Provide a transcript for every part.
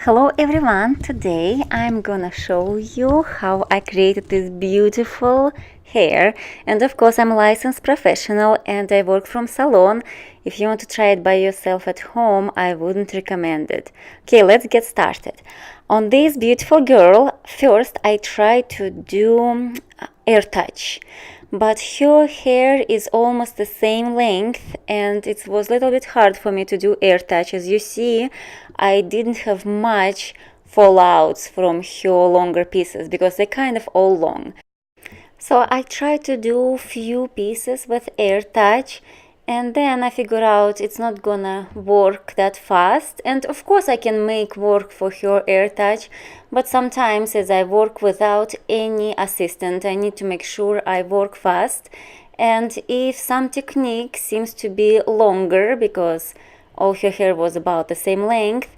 Hello everyone, today I'm gonna show you how I created this beautiful hair, and of course I'm a licensed professional and I work from salon. If you want to try it by yourself at home, I wouldn't recommend it. Okay, let's get started. On this beautiful girl, first I try to do air touch, but her hair is almost the same length and it was a little bit hard for me to do air touch. As you see, I didn't have much fallouts from her longer pieces because they're kind of all long. So I tried to do few pieces with air touch, and then I figured out it's not gonna work that fast. And of course I can make work for her air touch, but sometimes as I work without any assistant, I need to make sure I work fast. And if some technique seems to be longer because all her hair was about the same length,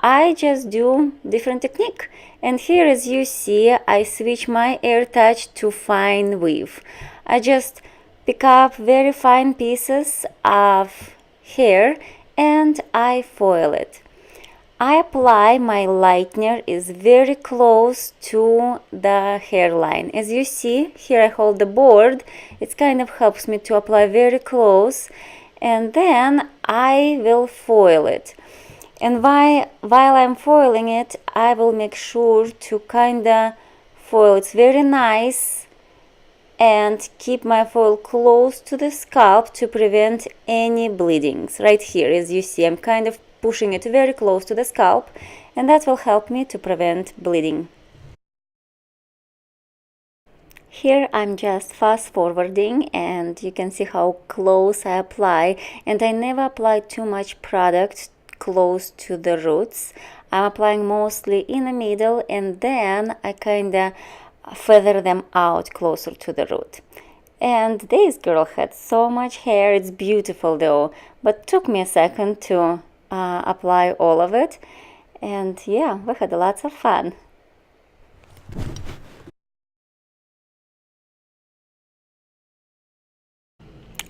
I just do different technique. And here, as you see, I switch my air touch to fine weave. I just pick up very fine pieces of hair and I foil it. I apply my lightener is very close to the hairline. As you see, here I hold the board. It kind of helps me to apply very close, and then I will foil it. And while I'm foiling it, I will make sure to kinda foil it very nice and keep my foil close to the scalp to prevent any bleedings. Right here, as you see, I'm kind of pushing it very close to the scalp, and that will help me to prevent bleeding. Here I'm just fast forwarding and you can see how close I apply, and I never apply too much product close to the roots. I'm applying mostly in the middle, and then I kinda feather them out closer to the root. And this girl had so much hair. It's beautiful though, but took me a second to apply all of it, and yeah, we had lots of fun.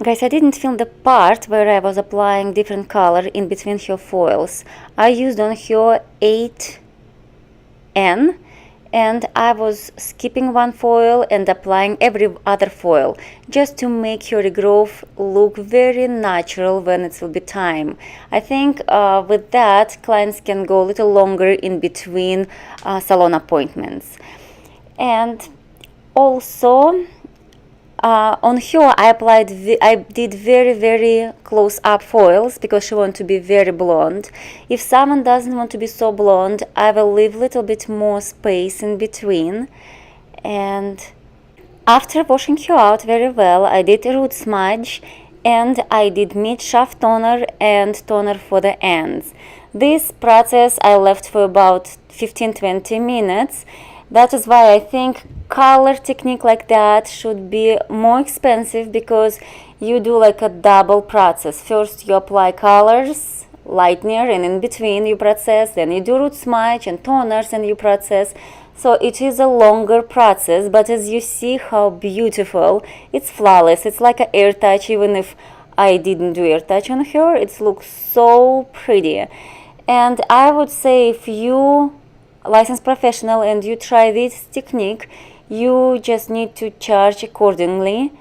Guys, I didn't film the part where I was applying different color in between her foils. I used on her 8N, and I was skipping one foil and applying every other foil just to make her regrowth look very natural when it will be time. I think with that, clients can go a little longer in between salon appointments. And also, on her, I did very close up foils because she wants to be very blonde. If someone doesn't want to be so blonde, I will leave a little bit more space in between. And after washing her out very well, I did a root smudge and I did mid shaft toner and toner for the ends. This process I left for about 15-20 minutes. That is why I think color technique like that should be more expensive, because you do like a double process. First you apply colors, lightener, and in between you process, then you do root smudge and toners and you process. So it is a longer process, but as you see how beautiful, it's flawless. It's like an air touch. Even if I didn't do air touch on her, it looks so pretty. And I would say if you licensed professional and you try this technique, you just need to charge accordingly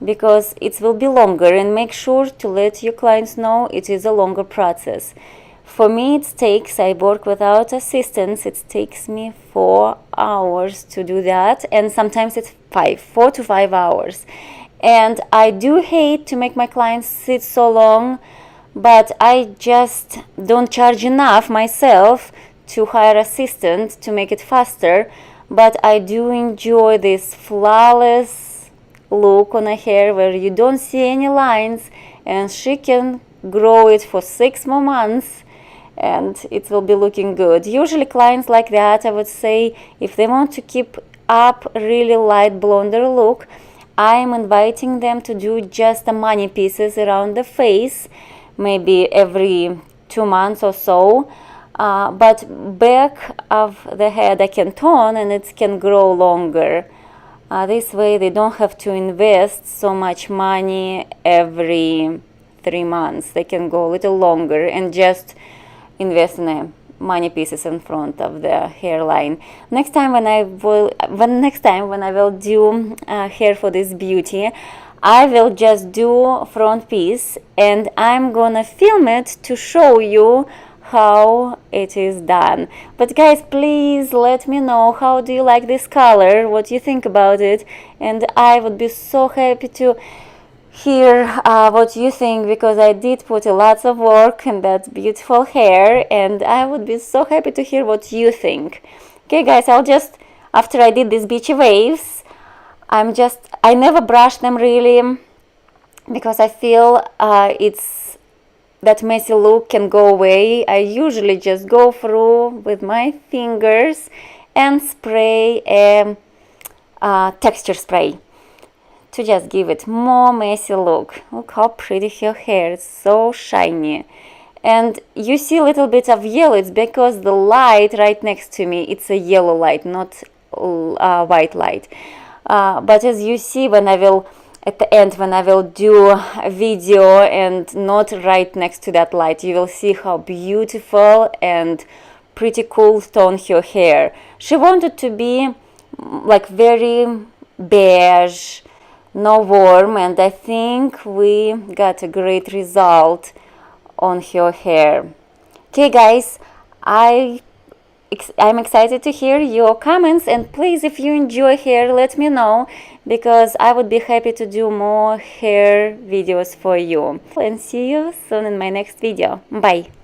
because it will be longer, and make sure to let your clients know it is a longer process. For me, I work without assistance, it takes me 4 hours to do that, and sometimes it's 4 to 5 hours. And I do hate to make my clients sit so long, but I just don't charge enough myself to hire assistant to make it faster. But I do enjoy this flawless look on a hair where you don't see any lines, and she can grow it for 6 more months and it will be looking good. Usually clients like that, I would say, if they want to keep up really light blonder look, I am inviting them to do just the money pieces around the face, maybe every 2 months or so. But back of the head I can tone and it can grow longer. This way they don't have to invest so much money every 3 months. They can go a little longer and just invest in a money pieces in front of the hairline. Next time when I will do hair for this beauty, I will just do front piece, and I'm gonna film it to show you how it is done. But guys, please let me know, how do you like this color, what you think about it, and I would be so happy to hear what you think, because I did put a lot of work in that beautiful hair, and I would be so happy to hear what you think. Okay guys, I'll just, after I did these beachy waves, I never brush them really, because I feel that messy look can go away. I usually just go through with my fingers and spray a texture spray to just give it more messy look. Look how pretty her hair is, so shiny. And you see a little bit of yellow. It's because the light right next to me, it's a yellow light, not white light. But as you see, when I will, at the end, when I will do a video and not right next to that light, you will see how beautiful and pretty cool tone her hair. She wanted to be like very beige, no warm, and I think we got a great result on her hair. Okay guys, I'm excited to hear your comments, and please, if you enjoy hair, let me know, because I would be happy to do more hair videos for you. And see you soon in my next video. Bye.